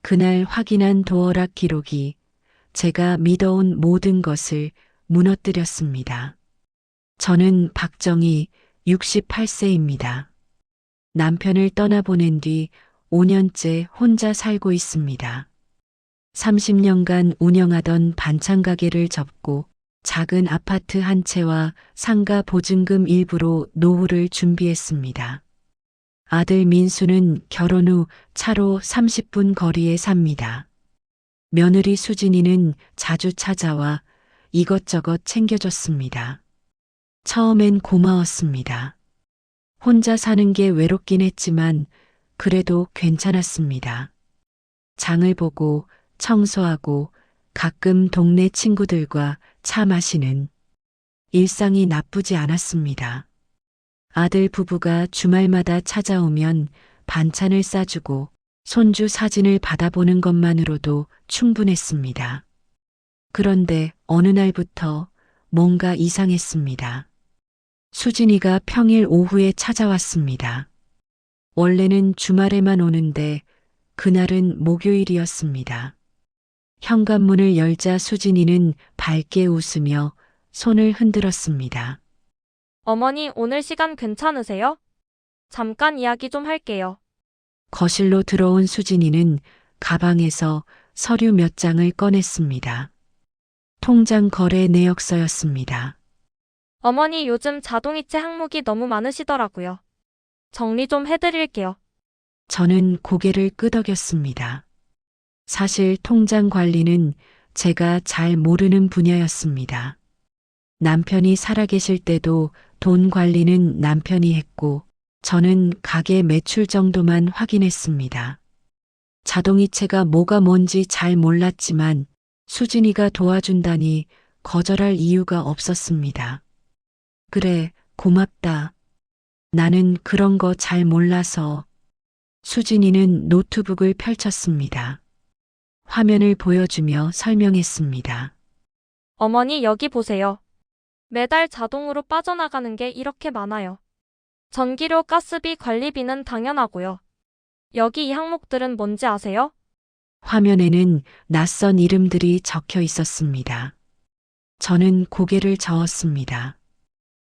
그날 확인한 도어락 기록이 제가 믿어온 모든 것을 무너뜨렸습니다. 저는 박정희 68세입니다. 남편을 떠나보낸 뒤 5년째 혼자 살고 있습니다. 30년간 운영하던 반찬 가게를 접고 작은 아파트 한 채와 상가 보증금 일부로 노후를 준비했습니다. 아들 민수는 결혼 후 차로 30분 거리에 삽니다. 며느리 수진이는 자주 찾아와 이것저것 챙겨줬습니다. 처음엔 고마웠습니다. 혼자 사는 게 외롭긴 했지만 그래도 괜찮았습니다. 장을 보고 청소하고 가끔 동네 친구들과 차 마시는 일상이 나쁘지 않았습니다. 아들 부부가 주말마다 찾아오면 반찬을 싸주고 손주 사진을 받아보는 것만으로도 충분했습니다. 그런데 어느 날부터 뭔가 이상했습니다. 수진이가 평일 오후에 찾아왔습니다. 원래는 주말에만 오는데 그날은 목요일이었습니다. 현관문을 열자 수진이는 밝게 웃으며 손을 흔들었습니다. 어머니, 오늘 시간 괜찮으세요? 잠깐 이야기 좀 할게요. 거실로 들어온 수진이는 가방에서 서류 몇 장을 꺼냈습니다. 통장 거래 내역서였습니다. 어머니, 요즘 자동이체 항목이 너무 많으시더라고요. 정리 좀 해드릴게요. 저는 고개를 끄덕였습니다. 사실 통장 관리는 제가 잘 모르는 분야였습니다. 남편이 살아계실 때도 돈 관리는 남편이 했고 저는 가게 매출 정도만 확인했습니다. 자동이체가 뭐가 뭔지 잘 몰랐지만 수진이가 도와준다니 거절할 이유가 없었습니다. 그래, 고맙다. 나는 그런 거 잘 몰라서. 수진이는 노트북을 펼쳤습니다. 화면을 보여주며 설명했습니다. 어머니, 여기 보세요. 매달 자동으로 빠져나가는 게 이렇게 많아요. 전기료, 가스비, 관리비는 당연하고요. 여기 이 항목들은 뭔지 아세요? 화면에는 낯선 이름들이 적혀 있었습니다. 저는 고개를 저었습니다.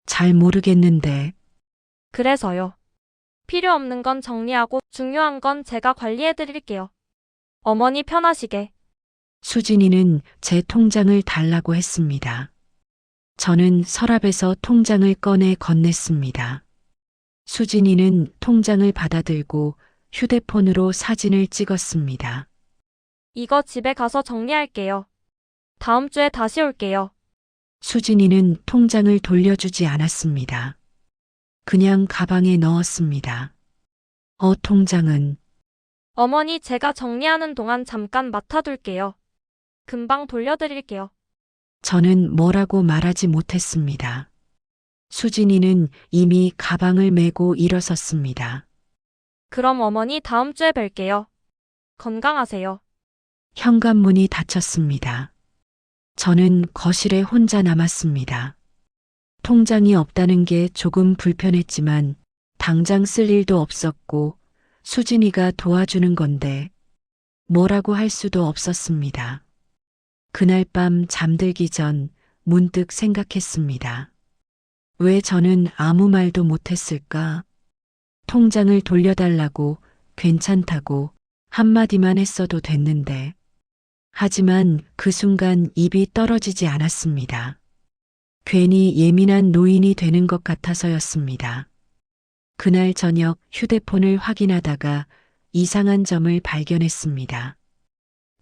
잘 모르겠는데. 그래서요. 필요 없는 건 정리하고 중요한 건 제가 관리해드릴게요. 어머니 편하시게. 수진이는 제 통장을 달라고 했습니다. 저는 서랍에서 통장을 꺼내 건넸습니다. 수진이는 통장을 받아들고 휴대폰으로 사진을 찍었습니다. 이거 집에 가서 정리할게요. 다음 주에 다시 올게요. 수진이는 통장을 돌려주지 않았습니다. 그냥 가방에 넣었습니다. 통장은 어머니, 제가 정리하는 동안 잠깐 맡아둘게요. 금방 돌려드릴게요. 저는 뭐라고 말하지 못했습니다. 수진이는 이미 가방을 메고 일어섰습니다. 그럼 어머니 다음 주에 뵐게요. 건강하세요. 현관문이 닫혔습니다. 저는 거실에 혼자 남았습니다. 통장이 없다는 게 조금 불편했지만 당장 쓸 일도 없었고 수진이가 도와주는 건데 뭐라고 할 수도 없었습니다. 그날 밤 잠들기 전 문득 생각했습니다. 왜 저는 아무 말도 못했을까? 통장을 돌려달라고 괜찮다고 한마디만 했어도 됐는데. 하지만 그 순간 입이 떨어지지 않았습니다. 괜히 예민한 노인이 되는 것 같아서였습니다. 그날 저녁 휴대폰을 확인하다가 이상한 점을 발견했습니다.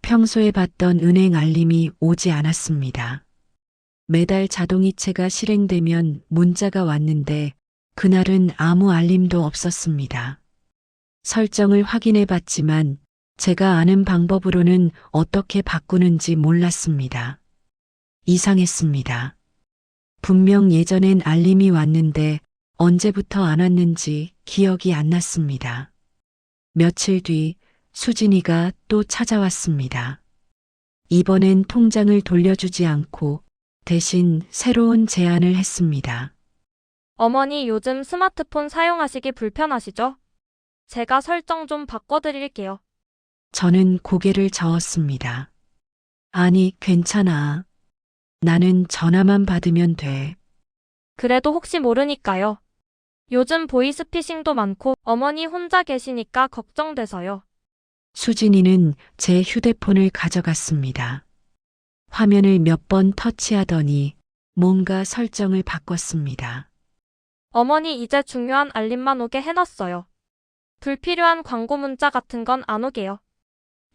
평소에 받던 은행 알림이 오지 않았습니다. 매달 자동이체가 실행되면 문자가 왔는데 그날은 아무 알림도 없었습니다. 설정을 확인해 봤지만 제가 아는 방법으로는 어떻게 바꾸는지 몰랐습니다. 이상했습니다. 분명 예전엔 알림이 왔는데 언제부터 안 왔는지 기억이 안 났습니다. 며칠 뒤 수진이가 또 찾아왔습니다. 이번엔 통장을 돌려주지 않고 대신 새로운 제안을 했습니다. 어머니, 요즘 스마트폰 사용하시기 불편하시죠? 제가 설정 좀 바꿔드릴게요. 저는 고개를 저었습니다. 아니, 괜찮아. 나는 전화만 받으면 돼. 그래도 혹시 모르니까요. 요즘 보이스피싱도 많고 어머니 혼자 계시니까 걱정돼서요. 수진이는 제 휴대폰을 가져갔습니다. 화면을 몇 번 터치하더니 뭔가 설정을 바꿨습니다. 어머니 이제 중요한 알림만 오게 해놨어요. 불필요한 광고 문자 같은 건 안 오게요.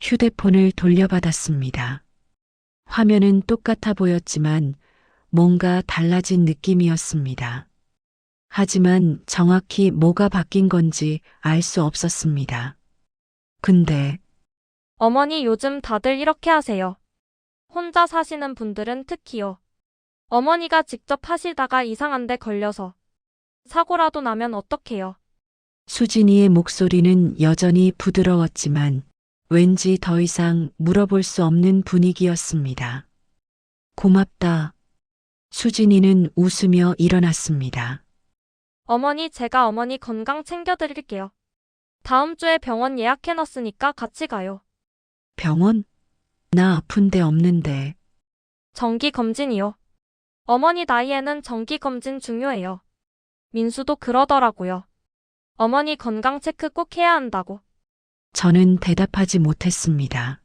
휴대폰을 돌려받았습니다. 화면은 똑같아 보였지만 뭔가 달라진 느낌이었습니다. 하지만 정확히 뭐가 바뀐 건지 알 수 없었습니다. 근데 어머니 요즘 다들 이렇게 하세요. 혼자 사시는 분들은 특히요. 어머니가 직접 하시다가 이상한 데 걸려서 사고라도 나면 어떡해요. 수진이의 목소리는 여전히 부드러웠지만 왠지 더 이상 물어볼 수 없는 분위기였습니다. 고맙다. 수진이는 웃으며 일어났습니다. 어머니 제가 어머니 건강 챙겨드릴게요. 다음 주에 병원 예약해놨으니까 같이 가요. 병원? 나 아픈 데 없는데. 정기검진이요. 어머니 나이에는 정기검진 중요해요. 민수도 그러더라고요. 어머니 건강 체크 꼭 해야 한다고. 저는 대답하지 못했습니다.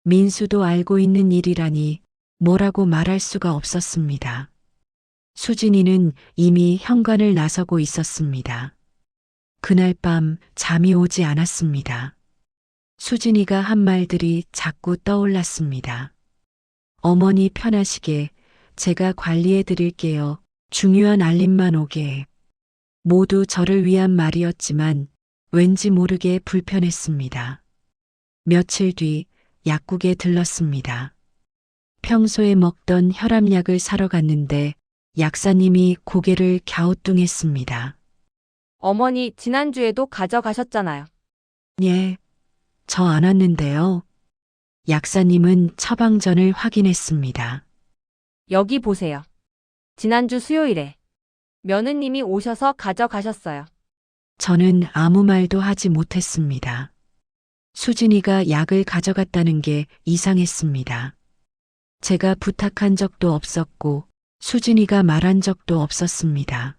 민수도 알고 있는 일이라니 뭐라고 말할 수가 없었습니다. 수진이는 이미 현관을 나서고 있었습니다. 그날 밤 잠이 오지 않았습니다. 수진이가 한 말들이 자꾸 떠올랐습니다. 어머니 편하시게 제가 관리해 드릴게요. 중요한 알림만 오게. 모두 저를 위한 말이었지만 왠지 모르게 불편했습니다. 며칠 뒤 약국에 들렀습니다. 평소에 먹던 혈압약을 사러 갔는데 약사님이 고개를 갸우뚱했습니다. 어머니 지난주에도 가져가셨잖아요. 예, 저 안 왔는데요. 약사님은 처방전을 확인했습니다. 여기 보세요. 지난주 수요일에 며느님이 오셔서 가져가셨어요. 저는 아무 말도 하지 못했습니다. 수진이가 약을 가져갔다는 게 이상했습니다. 제가 부탁한 적도 없었고 수진이가 말한 적도 없었습니다.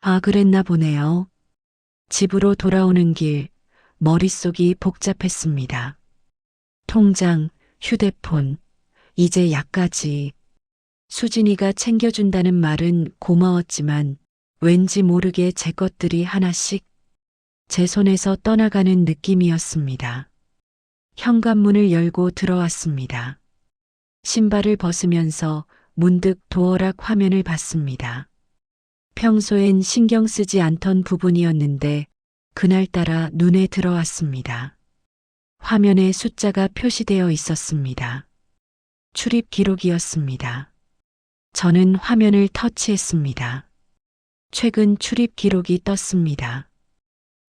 아, 그랬나 보네요. 집으로 돌아오는 길 머릿속이 복잡했습니다. 통장, 휴대폰, 이제 약까지. 수진이가 챙겨준다는 말은 고마웠지만 왠지 모르게 제 것들이 하나씩 제 손에서 떠나가는 느낌이었습니다. 현관문을 열고 들어왔습니다. 신발을 벗으면서 문득 도어락 화면을 봤습니다. 평소엔 신경 쓰지 않던 부분이었는데 그날따라 눈에 들어왔습니다. 화면에 숫자가 표시되어 있었습니다. 출입 기록이었습니다. 저는 화면을 터치했습니다. 최근 출입 기록이 떴습니다.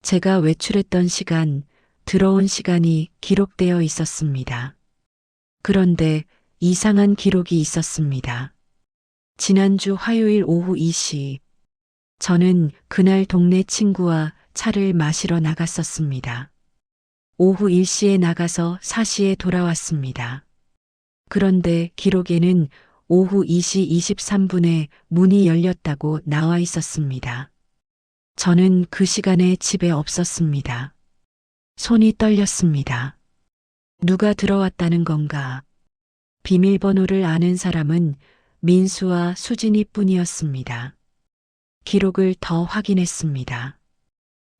제가 외출했던 시간, 들어온 시간이 기록되어 있었습니다. 그런데 이상한 기록이 있었습니다. 지난주 화요일 오후 2시, 저는 그날 동네 친구와 차를 마시러 나갔었습니다. 오후 1시에 나가서 4시에 돌아왔습니다. 그런데 기록에는 오후 2시 23분에 문이 열렸다고 나와 있었습니다. 저는 그 시간에 집에 없었습니다. 손이 떨렸습니다. 누가 들어왔다는 건가? 비밀번호를 아는 사람은 민수와 수진이 뿐이었습니다. 기록을 더 확인했습니다.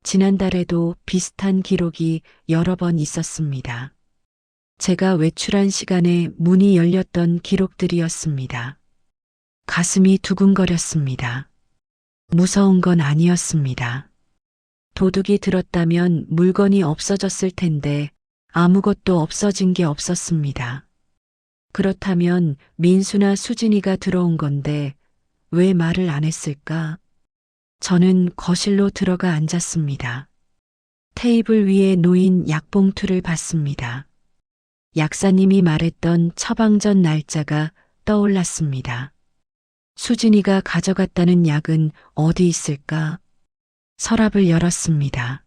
지난달에도 비슷한 기록이 여러 번 있었습니다. 제가 외출한 시간에 문이 열렸던 기록들이었습니다. 가슴이 두근거렸습니다. 무서운 건 아니었습니다. 도둑이 들었다면 물건이 없어졌을 텐데 아무것도 없어진 게 없었습니다. 그렇다면 민수나 수진이가 들어온 건데 왜 말을 안 했을까? 저는 거실로 들어가 앉았습니다. 테이블 위에 놓인 약봉투를 봤습니다. 약사님이 말했던 처방전 날짜가 떠올랐습니다. 수진이가 가져갔다는 약은 어디 있을까? 서랍을 열었습니다.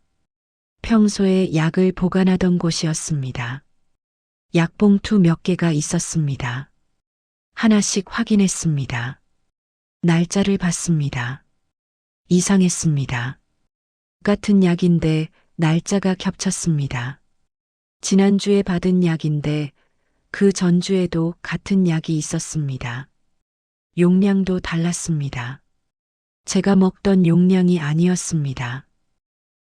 평소에 약을 보관하던 곳이었습니다. 약봉투 몇 개가 있었습니다. 하나씩 확인했습니다. 날짜를 봤습니다. 이상했습니다. 같은 약인데 날짜가 겹쳤습니다. 지난주에 받은 약인데 그 전주에도 같은 약이 있었습니다. 용량도 달랐습니다. 제가 먹던 용량이 아니었습니다.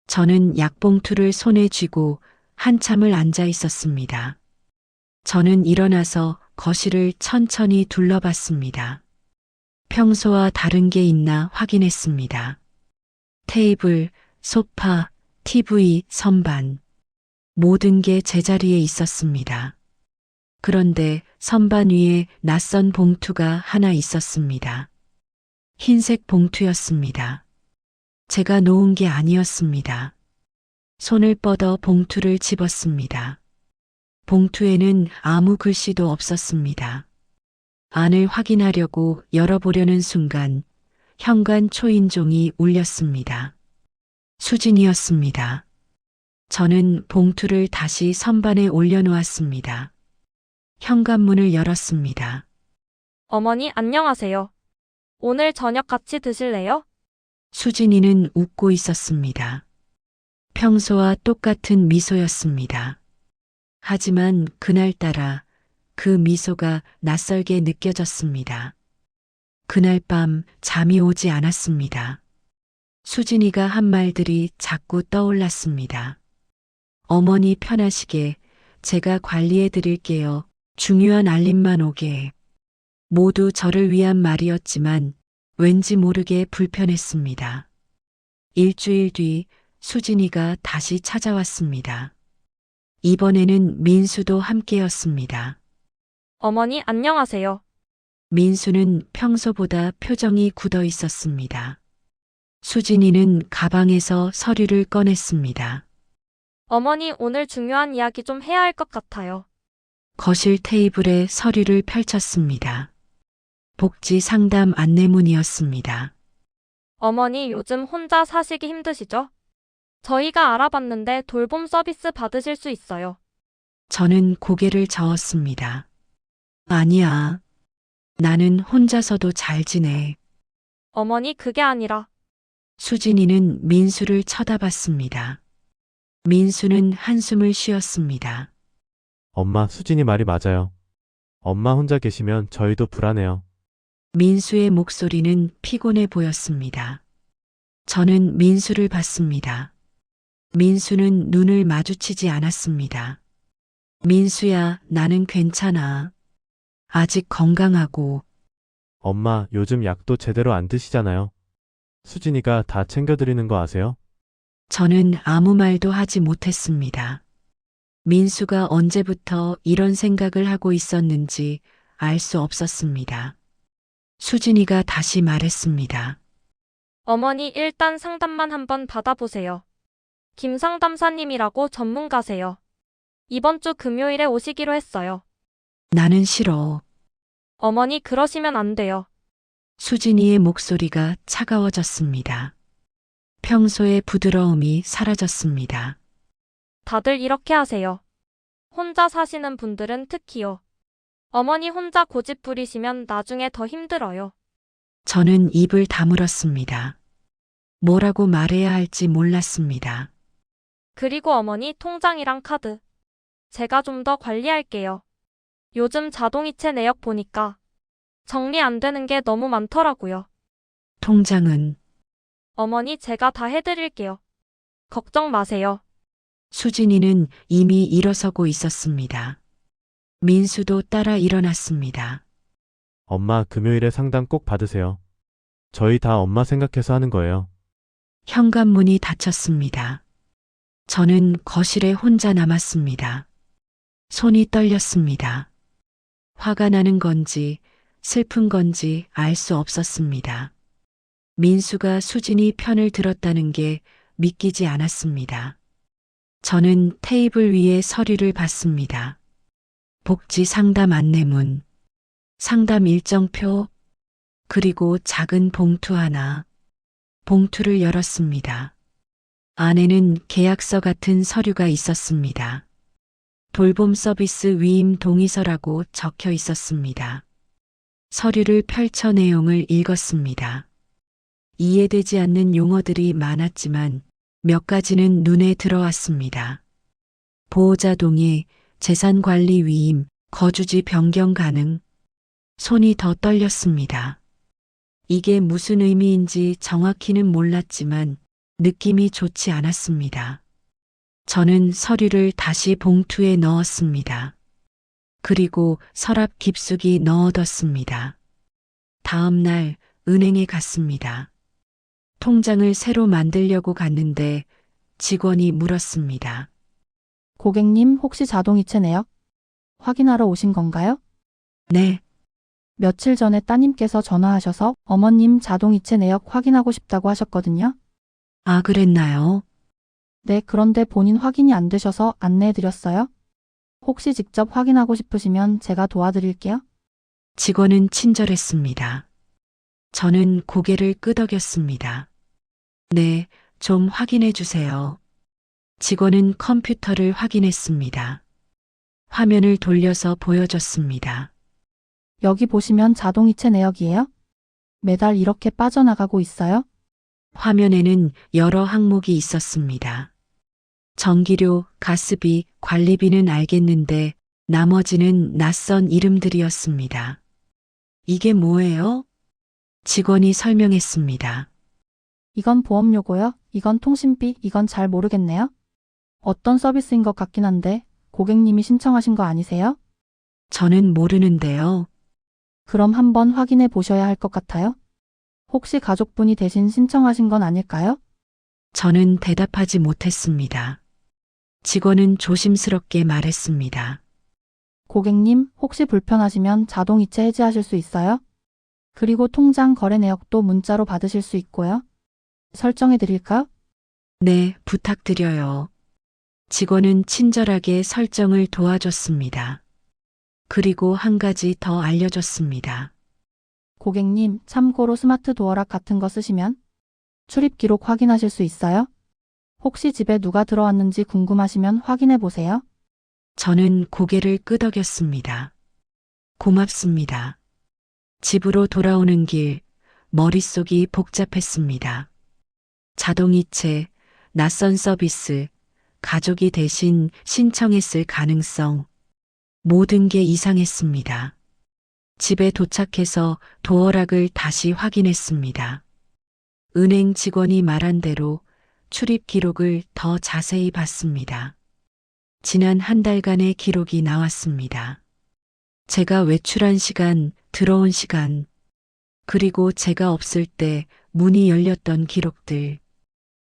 저는 약봉투를 손에 쥐고 한참을 앉아 있었습니다. 저는 일어나서 거실을 천천히 둘러봤습니다. 평소와 다른 게 있나 확인했습니다. 테이블, 소파, TV, 선반. 모든 게 제자리에 있었습니다. 그런데 선반 위에 낯선 봉투가 하나 있었습니다. 흰색 봉투였습니다. 제가 놓은 게 아니었습니다. 손을 뻗어 봉투를 집었습니다. 봉투에는 아무 글씨도 없었습니다. 안을 확인하려고 열어보려는 순간 현관 초인종이 울렸습니다. 수진이었습니다. 저는 봉투를 다시 선반에 올려놓았습니다. 현관문을 열었습니다. 어머니, 안녕하세요. 오늘 저녁 같이 드실래요? 수진이는 웃고 있었습니다. 평소와 똑같은 미소였습니다. 하지만 그날따라 그 미소가 낯설게 느껴졌습니다. 그날 밤 잠이 오지 않았습니다. 수진이가 한 말들이 자꾸 떠올랐습니다. 어머니 편하시게 제가 관리해 드릴게요. 중요한 알림만 오게. 모두 저를 위한 말이었지만 왠지 모르게 불편했습니다. 일주일 뒤 수진이가 다시 찾아왔습니다. 이번에는 민수도 함께였습니다. 어머니, 안녕하세요. 민수는 평소보다 표정이 굳어 있었습니다. 수진이는 가방에서 서류를 꺼냈습니다. 어머니, 오늘 중요한 이야기 좀 해야 할 것 같아요. 거실 테이블에 서류를 펼쳤습니다. 복지 상담 안내문이었습니다. 어머니, 요즘 혼자 사시기 힘드시죠? 저희가 알아봤는데 돌봄 서비스 받으실 수 있어요. 저는 고개를 저었습니다. 아니야. 나는 혼자서도 잘 지내. 어머니, 그게 아니라 수진이는 민수를 쳐다봤습니다. 민수는 한숨을 쉬었습니다. 엄마, 수진이 말이 맞아요. 엄마 혼자 계시면 저희도 불안해요. 민수의 목소리는 피곤해 보였습니다. 저는 민수를 봤습니다. 민수는 눈을 마주치지 않았습니다. 민수야, 나는 괜찮아. 아직 건강하고. 엄마, 요즘 약도 제대로 안 드시잖아요. 수진이가 다 챙겨드리는 거 아세요? 저는 아무 말도 하지 못했습니다. 민수가 언제부터 이런 생각을 하고 있었는지 알 수 없었습니다. 수진이가 다시 말했습니다. 어머니, 일단 상담만 한번 받아보세요. 김 상담사님이라고 전문가세요. 이번 주 금요일에 오시기로 했어요. 나는 싫어. 어머니, 그러시면 안 돼요. 수진이의 목소리가 차가워졌습니다. 평소의 부드러움이 사라졌습니다. 다들 이렇게 하세요. 혼자 사시는 분들은 특히요. 어머니 혼자 고집 부리시면 나중에 더 힘들어요. 저는 입을 다물었습니다. 뭐라고 말해야 할지 몰랐습니다. 그리고 어머니 통장이랑 카드. 제가 좀 더 관리할게요. 요즘 자동이체 내역 보니까 정리 안 되는 게 너무 많더라고요. 통장은 어머니, 제가 다 해드릴게요. 걱정 마세요. 수진이는 이미 일어서고 있었습니다. 민수도 따라 일어났습니다. 엄마, 금요일에 상담 꼭 받으세요. 저희 다 엄마 생각해서 하는 거예요. 현관문이 닫혔습니다. 저는 거실에 혼자 남았습니다. 손이 떨렸습니다. 화가 나는 건지 슬픈 건지 알 수 없었습니다. 민수가 수진이 편을 들었다는 게 믿기지 않았습니다. 저는 테이블 위에 서류를 봤습니다. 복지 상담 안내문, 상담 일정표, 그리고 작은 봉투 하나. 봉투를 열었습니다. 안에는 계약서 같은 서류가 있었습니다. 돌봄 서비스 위임 동의서라고 적혀 있었습니다. 서류를 펼쳐 내용을 읽었습니다. 이해되지 않는 용어들이 많았지만 몇 가지는 눈에 들어왔습니다. 보호자 동의, 재산 관리 위임, 거주지 변경 가능. 손이 더 떨렸습니다. 이게 무슨 의미인지 정확히는 몰랐지만 느낌이 좋지 않았습니다. 저는 서류를 다시 봉투에 넣었습니다. 그리고 서랍 깊숙이 넣어뒀습니다. 다음 날 은행에 갔습니다. 통장을 새로 만들려고 갔는데 직원이 물었습니다. 고객님, 혹시 자동이체 내역 확인하러 오신 건가요? 네, 며칠 전에 따님께서 전화하셔서 어머님 자동이체 내역 확인하고 싶다고 하셨거든요. 아, 그랬나요? 네, 그런데 본인 확인이 안 되셔서 안내해드렸어요. 혹시 직접 확인하고 싶으시면 제가 도와드릴게요. 직원은 친절했습니다. 저는 고개를 끄덕였습니다. 네, 좀 확인해 주세요. 직원은 컴퓨터를 확인했습니다. 화면을 돌려서 보여줬습니다. 여기 보시면 자동이체 내역이에요. 매달 이렇게 빠져나가고 있어요. 화면에는 여러 항목이 있었습니다. 전기료, 가스비, 관리비는 알겠는데 나머지는 낯선 이름들이었습니다. 이게 뭐예요? 직원이 설명했습니다. 이건 보험료고요. 이건 통신비, 이건 잘 모르겠네요. 어떤 서비스인 것 같긴 한데 고객님이 신청하신 거 아니세요? 저는 모르는데요. 그럼 한번 확인해 보셔야 할 것 같아요. 혹시 가족분이 대신 신청하신 건 아닐까요? 저는 대답하지 못했습니다. 직원은 조심스럽게 말했습니다. 고객님, 혹시 불편하시면 자동이체 해지하실 수 있어요? 그리고 통장 거래 내역도 문자로 받으실 수 있고요. 설정해 드릴까요? 네, 부탁드려요. 직원은 친절하게 설정을 도와줬습니다. 그리고 한 가지 더 알려줬습니다. 고객님, 참고로 스마트 도어락 같은 거 쓰시면 출입 기록 확인하실 수 있어요. 혹시 집에 누가 들어왔는지 궁금하시면 확인해 보세요. 저는 고개를 끄덕였습니다. 고맙습니다. 집으로 돌아오는 길, 머릿속이 복잡했습니다. 자동이체, 낯선 서비스, 가족이 대신 신청했을 가능성, 모든 게 이상했습니다. 집에 도착해서 도어락을 다시 확인했습니다. 은행 직원이 말한 대로 출입 기록을 더 자세히 봤습니다. 지난 한 달간의 기록이 나왔습니다. 제가 외출한 시간, 들어온 시간, 그리고 제가 없을 때 문이 열렸던 기록들,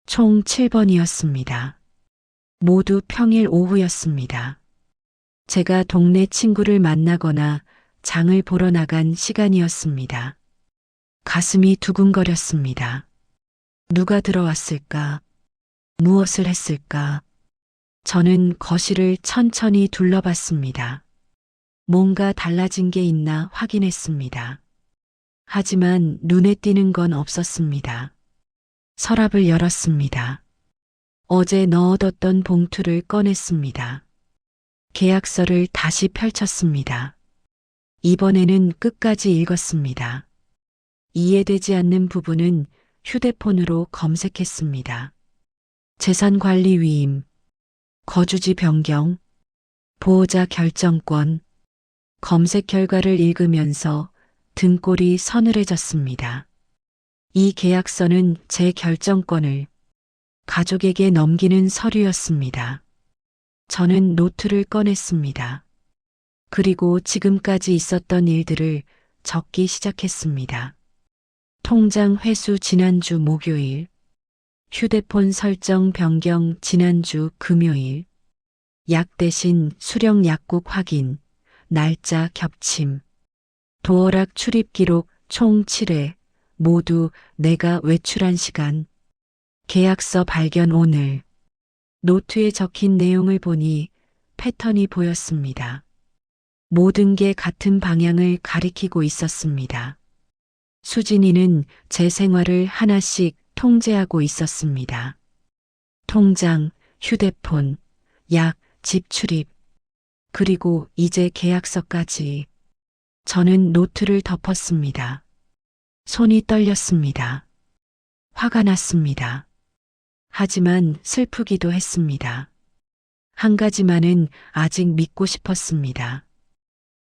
총 7번이었습니다. 모두 평일 오후였습니다. 제가 동네 친구를 만나거나 장을 보러 나간 시간이었습니다. 가슴이 두근거렸습니다. 누가 들어왔을까? 무엇을 했을까? 저는 거실을 천천히 둘러봤습니다. 뭔가 달라진 게 있나 확인했습니다. 하지만 눈에 띄는 건 없었습니다. 서랍을 열었습니다. 어제 넣어뒀던 봉투를 꺼냈습니다. 계약서를 다시 펼쳤습니다. 이번에는 끝까지 읽었습니다. 이해되지 않는 부분은 휴대폰으로 검색했습니다. 재산관리 위임, 거주지 변경, 보호자 결정권, 검색 결과를 읽으면서 등골이 서늘해졌습니다. 이 계약서는 제 결정권을 가족에게 넘기는 서류였습니다. 저는 노트를 꺼냈습니다. 그리고 지금까지 있었던 일들을 적기 시작했습니다. 통장 회수 지난주 목요일, 휴대폰 설정 변경 지난주 금요일, 약 대신 수령 약국 확인, 날짜 겹침, 도어락 출입 기록 총 7회, 모두 내가 외출한 시간, 계약서 발견 오늘. 노트에 적힌 내용을 보니 패턴이 보였습니다. 모든 게 같은 방향을 가리키고 있었습니다. 수진이는 제 생활을 하나씩 통제하고 있었습니다. 통장, 휴대폰, 약, 집 출입, 그리고 이제 계약서까지. 저는 노트를 덮었습니다. 손이 떨렸습니다. 화가 났습니다. 하지만 슬프기도 했습니다. 한 가지만은 아직 믿고 싶었습니다.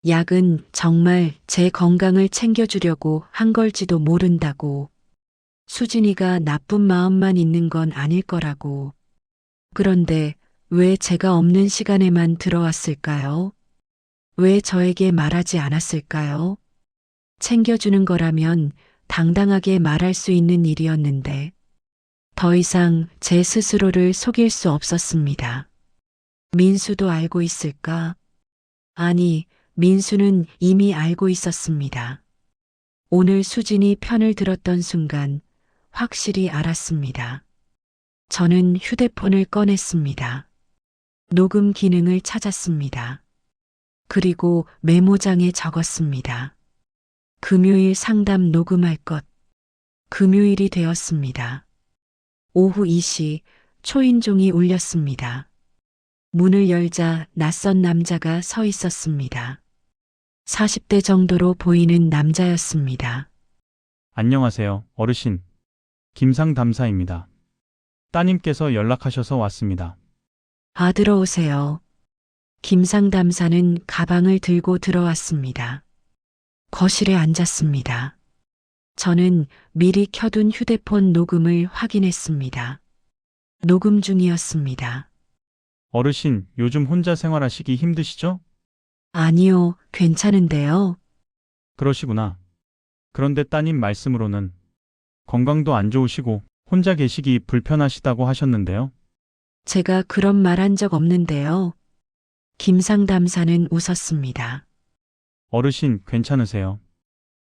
약은 정말 제 건강을 챙겨주려고 한 걸지도 모른다고. 수진이가 나쁜 마음만 있는 건 아닐 거라고. 그런데 왜 제가 없는 시간에만 들어왔을까요? 왜 저에게 말하지 않았을까요? 챙겨주는 거라면 당당하게 말할 수 있는 일이었는데, 더 이상 제 스스로를 속일 수 없었습니다. 민수도 알고 있을까? 아니, 민수는 이미 알고 있었습니다. 오늘 수진이 편을 들었던 순간 확실히 알았습니다. 저는 휴대폰을 꺼냈습니다. 녹음 기능을 찾았습니다. 그리고 메모장에 적었습니다. 금요일 상담 녹음할 것. 금요일이 되었습니다. 오후 2시 초인종이 울렸습니다. 문을 열자 낯선 남자가 서 있었습니다. 40대 정도로 보이는 남자였습니다. 안녕하세요, 어르신. 김상담사입니다. 따님께서 연락하셔서 왔습니다. 들어오세요. 김상담사는 가방을 들고 들어왔습니다. 거실에 앉았습니다. 저는 미리 켜둔 휴대폰 녹음을 확인했습니다. 녹음 중이었습니다. 어르신, 요즘 혼자 생활하시기 힘드시죠? 아니요, 괜찮은데요. 그러시구나. 그런데 따님 말씀으로는 건강도 안 좋으시고 혼자 계시기 불편하시다고 하셨는데요. 제가 그런 말 한 적 없는데요. 김상담사는 웃었습니다. 어르신, 괜찮으세요?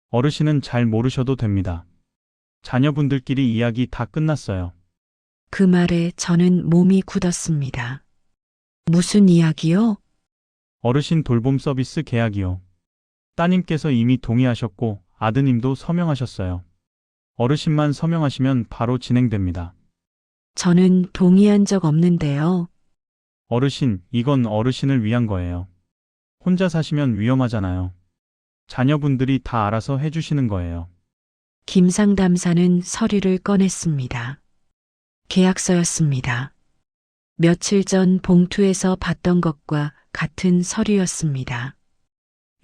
어르신은 잘 모르셔도 됩니다. 자녀분들끼리 이야기 다 끝났어요. 그 말에 저는 몸이 굳었습니다. 무슨 이야기요? 어르신 돌봄 서비스 계약이요. 따님께서 이미 동의하셨고 아드님도 서명하셨어요. 어르신만 서명하시면 바로 진행됩니다. 저는 동의한 적 없는데요. 어르신, 이건 어르신을 위한 거예요. 혼자 사시면 위험하잖아요. 자녀분들이 다 알아서 해주시는 거예요. 김상담사는 서류를 꺼냈습니다. 계약서였습니다. 며칠 전 봉투에서 봤던 것과 같은 서류였습니다.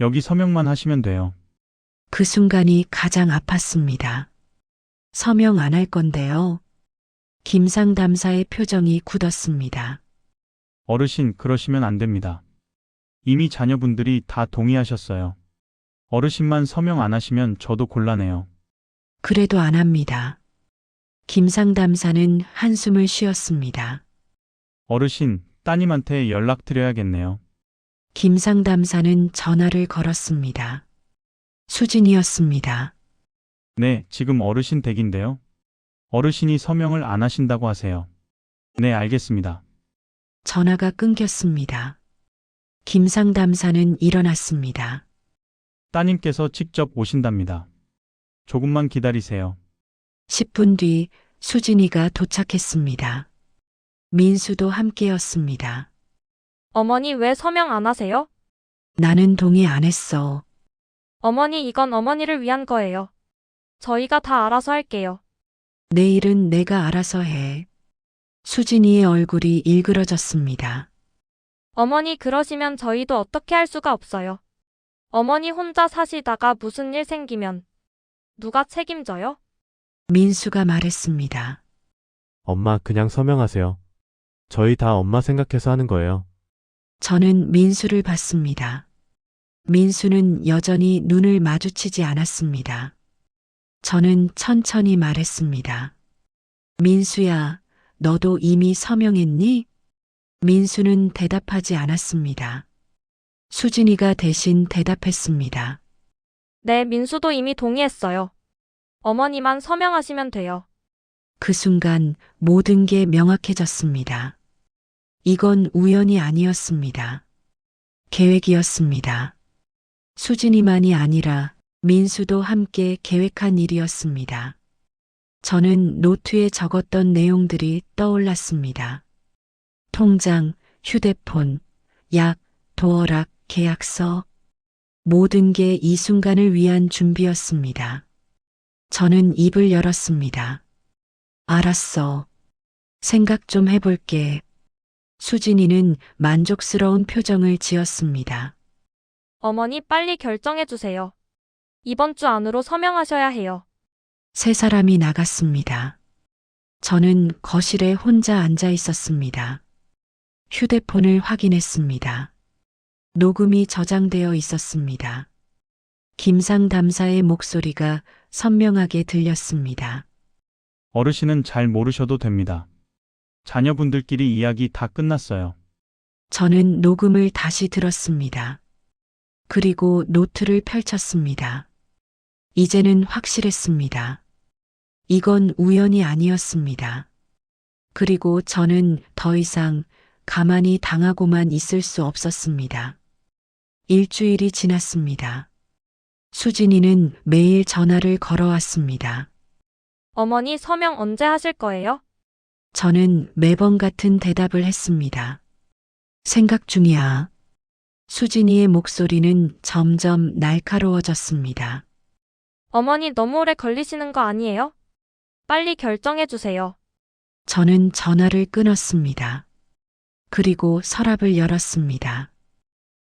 여기 서명만 하시면 돼요. 그 순간이 가장 아팠습니다. 서명 안 할 건데요. 김상담사의 표정이 굳었습니다. 어르신, 그러시면 안 됩니다. 이미 자녀분들이 다 동의하셨어요. 어르신만 서명 안 하시면 저도 곤란해요. 그래도 안 합니다. 김상담사는 한숨을 쉬었습니다. 어르신, 따님한테 연락드려야겠네요. 김상담사는 전화를 걸었습니다. 수진이었습니다. 네, 지금 어르신 댁인데요. 어르신이 서명을 안 하신다고 하세요. 네, 알겠습니다. 전화가 끊겼습니다. 김상담사는 일어났습니다. 따님께서 직접 오신답니다. 조금만 기다리세요. 10분 뒤 수진이가 도착했습니다. 민수도 함께였습니다. 어머니 왜 서명 안 하세요? 나는 동의 안 했어. 어머니, 이건 어머니를 위한 거예요. 저희가 다 알아서 할게요. 내 일은 내가 알아서 해. 수진이의 얼굴이 일그러졌습니다. 어머니, 그러시면 저희도 어떻게 할 수가 없어요. 어머니 혼자 사시다가 무슨 일 생기면 누가 책임져요? 민수가 말했습니다. 엄마 그냥 서명하세요. 저희 다 엄마 생각해서 하는 거예요. 저는 민수를 봤습니다. 민수는 여전히 눈을 마주치지 않았습니다. 저는 천천히 말했습니다. 민수야, 너도 이미 서명했니? 민수는 대답하지 않았습니다. 수진이가 대신 대답했습니다. 네, 민수도 이미 동의했어요. 어머니만 서명하시면 돼요. 그 순간 모든 게 명확해졌습니다. 이건 우연이 아니었습니다. 계획이었습니다. 수진이만이 아니라 민수도 함께 계획한 일이었습니다. 저는 노트에 적었던 내용들이 떠올랐습니다. 통장, 휴대폰, 약, 도어락, 계약서. 모든 게 이 순간을 위한 준비였습니다. 저는 입을 열었습니다. 알았어. 생각 좀 해볼게. 수진이는 만족스러운 표정을 지었습니다. 어머니 빨리 결정해 주세요. 이번 주 안으로 서명하셔야 해요. 세 사람이 나갔습니다. 저는 거실에 혼자 앉아 있었습니다. 휴대폰을 확인했습니다. 녹음이 저장되어 있었습니다. 김상담사의 목소리가 선명하게 들렸습니다. 어르신은 잘 모르셔도 됩니다. 자녀분들끼리 이야기 다 끝났어요. 저는 녹음을 다시 들었습니다. 그리고 노트를 펼쳤습니다. 이제는 확실했습니다. 이건 우연이 아니었습니다. 그리고 저는 더 이상 가만히 당하고만 있을 수 없었습니다. 일주일이 지났습니다. 수진이는 매일 전화를 걸어왔습니다. 어머니 서명 언제 하실 거예요? 저는 매번 같은 대답을 했습니다. 생각 중이야. 수진이의 목소리는 점점 날카로워졌습니다. 어머니 너무 오래 걸리시는 거 아니에요? 빨리 결정해 주세요. 저는 전화를 끊었습니다. 그리고 서랍을 열었습니다.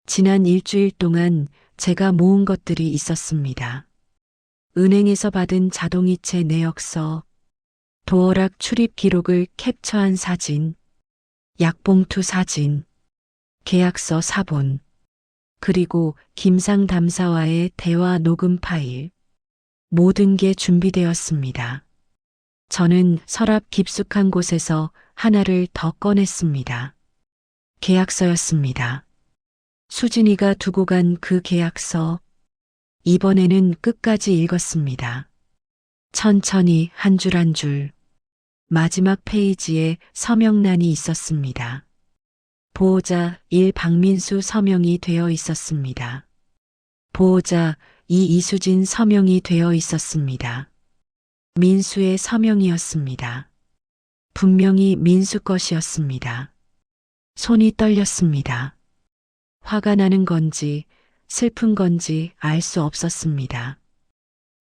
지난 일주일 동안 제가 모은 것들이 있었습니다. 은행에서 받은 자동이체 내역서, 도어락 출입 기록을 캡처한 사진, 약봉투 사진, 계약서 사본, 그리고 김상 담사와의 대화 녹음 파일. 모든 게 준비되었습니다. 저는 서랍 깊숙한 곳에서 하나를 더 꺼냈습니다. 계약서였습니다. 수진이가 두고 간 그 계약서. 이번에는 끝까지 읽었습니다. 천천히 한 줄 한 줄. 마지막 페이지에 서명란이 있었습니다. 보호자 1 박민수 서명이 되어 있었습니다. 보호자 2 이수진 서명이 되어 있었습니다. 민수의 서명이었습니다. 분명히 민수 것이었습니다. 손이 떨렸습니다. 화가 나는 건지 슬픈 건지 알 수 없었습니다.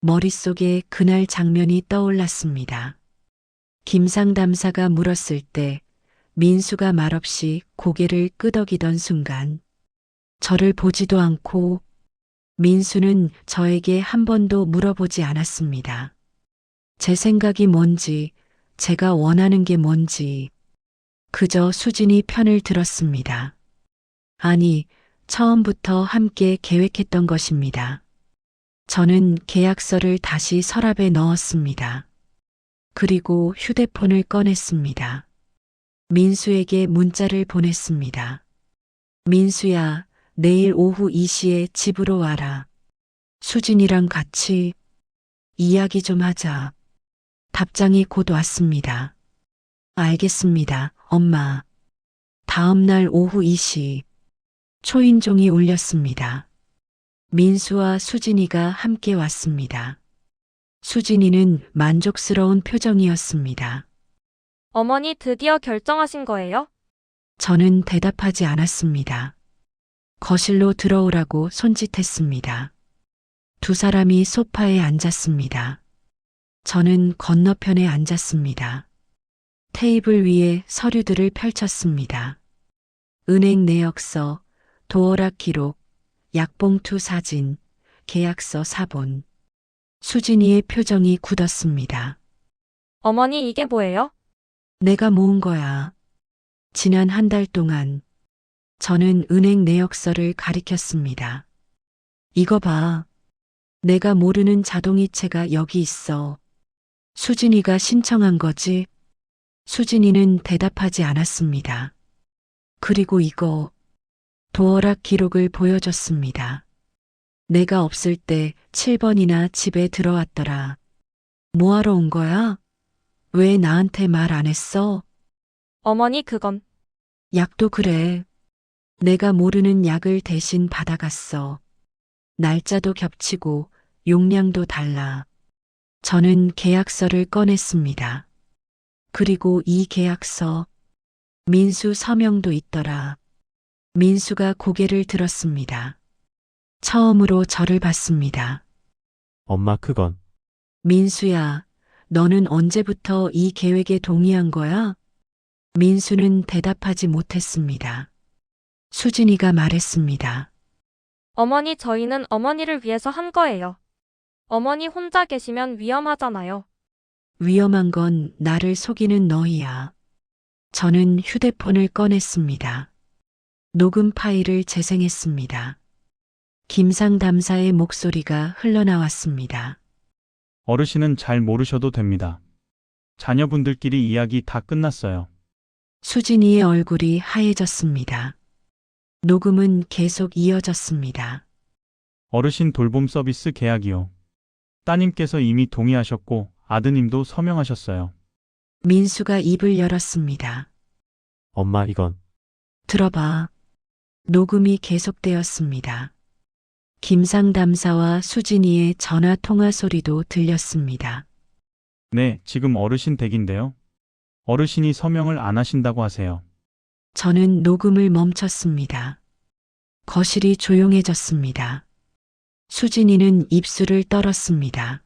머릿속에 그날 장면이 떠올랐습니다. 김상담사가 물었을 때 민수가 말없이 고개를 끄덕이던 순간, 저를 보지도 않고 민수는 저에게 한 번도 물어보지 않았습니다. 제 생각이 뭔지, 제가 원하는 게 뭔지, 그저 수진이 편을 들었습니다. 아니, 처음부터 함께 계획했던 것입니다. 저는 계약서를 다시 서랍에 넣었습니다. 그리고 휴대폰을 꺼냈습니다. 민수에게 문자를 보냈습니다. 민수야, 내일 오후 2시에 집으로 와라. 수진이랑 같이 이야기 좀 하자. 답장이 곧 왔습니다. 알겠습니다, 엄마. 다음 날 오후 2시. 초인종이 울렸습니다. 민수와 수진이가 함께 왔습니다. 수진이는 만족스러운 표정이었습니다. 어머니 드디어 결정하신 거예요? 저는 대답하지 않았습니다. 거실로 들어오라고 손짓했습니다. 두 사람이 소파에 앉았습니다. 저는 건너편에 앉았습니다. 테이블 위에 서류들을 펼쳤습니다. 은행 내역서, 도어락 기록, 약봉투 사진, 계약서 사본. 수진이의 표정이 굳었습니다. 어머니 이게 뭐예요? 내가 모은 거야. 지난 한 달 동안 저는 은행 내역서를 가리켰습니다. 이거 봐. 내가 모르는 자동이체가 여기 있어. 수진이가 신청한 거지? 수진이는 대답하지 않았습니다. 그리고 이거, 도어락 기록을 보여줬습니다. 내가 없을 때 7번이나 집에 들어왔더라. 뭐하러 온 거야? 왜 나한테 말 안 했어? 어머니 그건 약도 그래. 내가 모르는 약을 대신 받아갔어. 날짜도 겹치고 용량도 달라. 저는 계약서를 꺼냈습니다. 그리고 이 계약서, 민수 서명도 있더라. 민수가 고개를 들었습니다. 처음으로 저를 봤습니다. 엄마 그건. 민수야, 너는 언제부터 이 계획에 동의한 거야? 민수는 대답하지 못했습니다. 수진이가 말했습니다. 어머니, 저희는 어머니를 위해서 한 거예요. 어머니 혼자 계시면 위험하잖아요. 위험한 건 나를 속이는 너희야. 저는 휴대폰을 꺼냈습니다. 녹음 파일을 재생했습니다. 김상담사의 목소리가 흘러나왔습니다. 어르신은 잘 모르셔도 됩니다. 자녀분들끼리 이야기 다 끝났어요. 수진이의 얼굴이 하얘졌습니다. 녹음은 계속 이어졌습니다. 어르신 돌봄 서비스 계약이요. 따님께서 이미 동의하셨고 아드님도 서명하셨어요. 민수가 입을 열었습니다. 엄마 이건. 들어봐. 녹음이 계속되었습니다. 김상담사와 수진이의 전화 통화 소리도 들렸습니다. 네, 지금 어르신 댁인데요. 어르신이 서명을 안 하신다고 하세요. 저는 녹음을 멈췄습니다. 거실이 조용해졌습니다. 수진이는 입술을 떨었습니다.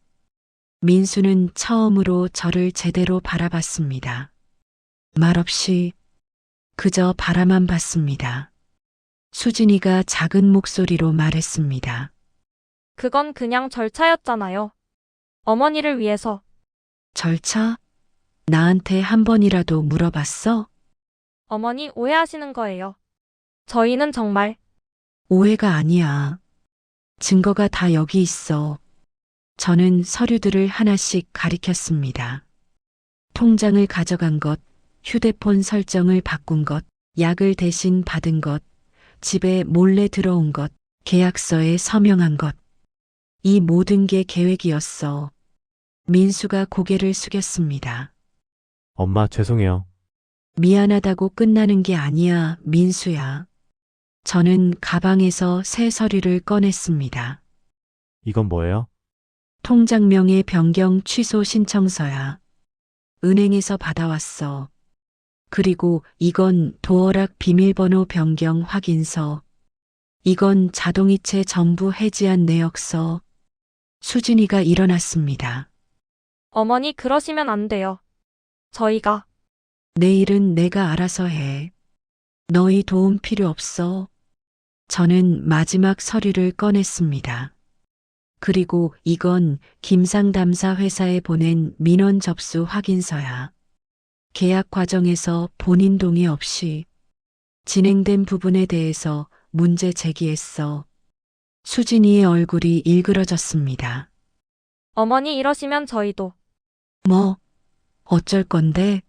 민수는 처음으로 저를 제대로 바라봤습니다. 말없이 그저 바라만 봤습니다. 수진이가 작은 목소리로 말했습니다. 그건 그냥 절차였잖아요. 어머니를 위해서. 절차? 나한테 한 번이라도 물어봤어? 어머니 오해하시는 거예요. 저희는 정말 오해가 아니야. 증거가 다 여기 있어. 저는 서류들을 하나씩 가리켰습니다. 통장을 가져간 것, 휴대폰 설정을 바꾼 것, 약을 대신 받은 것, 집에 몰래 들어온 것, 계약서에 서명한 것. 이 모든 게 계획이었어. 민수가 고개를 숙였습니다. 엄마 죄송해요. 미안하다고 끝나는 게 아니야, 민수야. 저는 가방에서 새 서류를 꺼냈습니다. 이건 뭐예요? 통장명의 변경 취소 신청서야. 은행에서 받아왔어. 그리고 이건 도어락 비밀번호 변경 확인서. 이건 자동이체 전부 해지한 내역서. 수진이가 일어났습니다. 어머니 그러시면 안 돼요. 저희가 내일은 내가 알아서 해. 너희 도움 필요 없어. 저는 마지막 서류를 꺼냈습니다. 그리고 이건 김상담사 회사에 보낸 민원 접수 확인서야. 계약 과정에서 본인 동의 없이 진행된 부분에 대해서 문제 제기했어. 수진이의 얼굴이 일그러졌습니다. 어머니 이러시면 저희도 뭐, 어쩔 건데?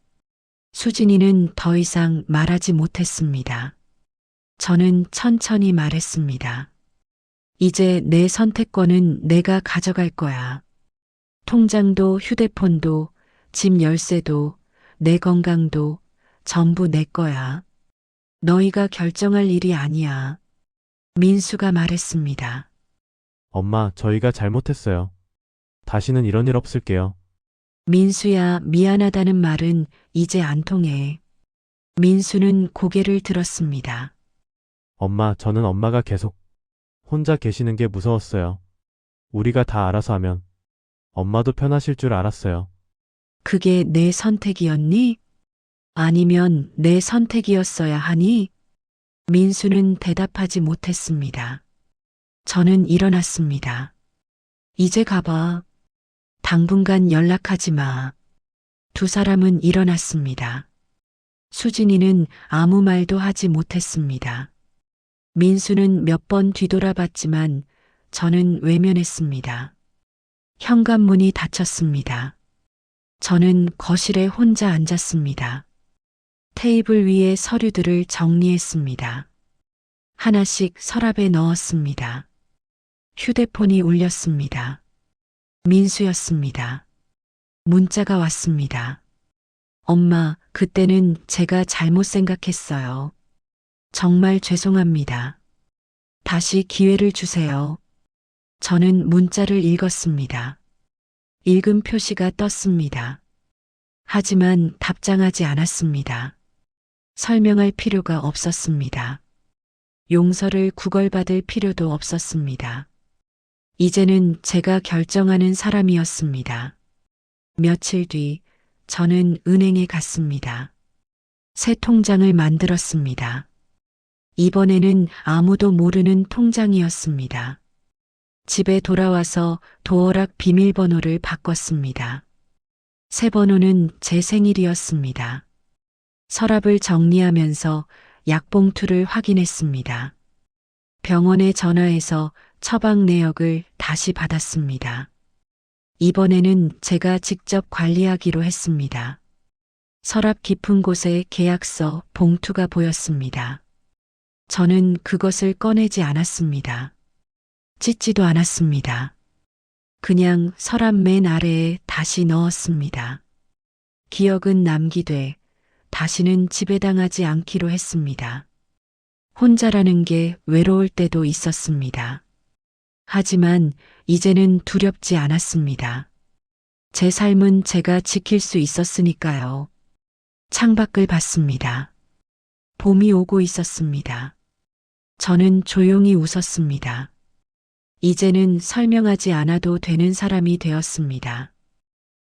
수진이는 더 이상 말하지 못했습니다. 저는 천천히 말했습니다. 이제 내 선택권은 내가 가져갈 거야. 통장도 휴대폰도 집 열쇠도 내 건강도 전부 내 거야. 너희가 결정할 일이 아니야. 민수가 말했습니다. 엄마 저희가 잘못했어요. 다시는 이런 일 없을게요. 민수야, 미안하다는 말은 이제 안 통해. 민수는 고개를 들었습니다. 엄마 저는 엄마가 계속 혼자 계시는 게 무서웠어요. 우리가 다 알아서 하면 엄마도 편하실 줄 알았어요. 그게 내 선택이었니? 아니면 내 선택이었어야 하니? 민수는 대답하지 못했습니다. 저는 일어났습니다. 이제 가봐. 당분간 연락하지 마. 두 사람은 일어났습니다. 수진이는 아무 말도 하지 못했습니다. 민수는 몇 번 뒤돌아봤지만 저는 외면했습니다. 현관문이 닫혔습니다. 저는 거실에 혼자 앉았습니다. 테이블 위에 서류들을 정리했습니다. 하나씩 서랍에 넣었습니다. 휴대폰이 울렸습니다. 민수였습니다. 문자가 왔습니다. 엄마, 그때는 제가 잘못 생각했어요. 정말 죄송합니다. 다시 기회를 주세요. 저는 문자를 읽었습니다. 읽음 표시가 떴습니다. 하지만 답장하지 않았습니다. 설명할 필요가 없었습니다. 용서를 구걸받을 필요도 없었습니다. 이제는 제가 결정하는 사람이었습니다. 며칠 뒤 저는 은행에 갔습니다. 새 통장을 만들었습니다. 이번에는 아무도 모르는 통장이었습니다. 집에 돌아와서 도어락 비밀번호를 바꿨습니다. 새 번호는 제 생일이었습니다. 서랍을 정리하면서 약봉투를 확인했습니다. 병원에 전화해서 처방 내역을 다시 받았습니다. 이번에는 제가 직접 관리하기로 했습니다. 서랍 깊은 곳에 계약서, 봉투가 보였습니다. 저는 그것을 꺼내지 않았습니다. 찢지도 않았습니다. 그냥 서랍 맨 아래에 다시 넣었습니다. 기억은 남기되 다시는 지배당하지 않기로 했습니다. 혼자라는 게 외로울 때도 있었습니다. 하지만 이제는 두렵지 않았습니다. 제 삶은 제가 지킬 수 있었으니까요. 창밖을 봤습니다. 봄이 오고 있었습니다. 저는 조용히 웃었습니다. 이제는 설명하지 않아도 되는 사람이 되었습니다.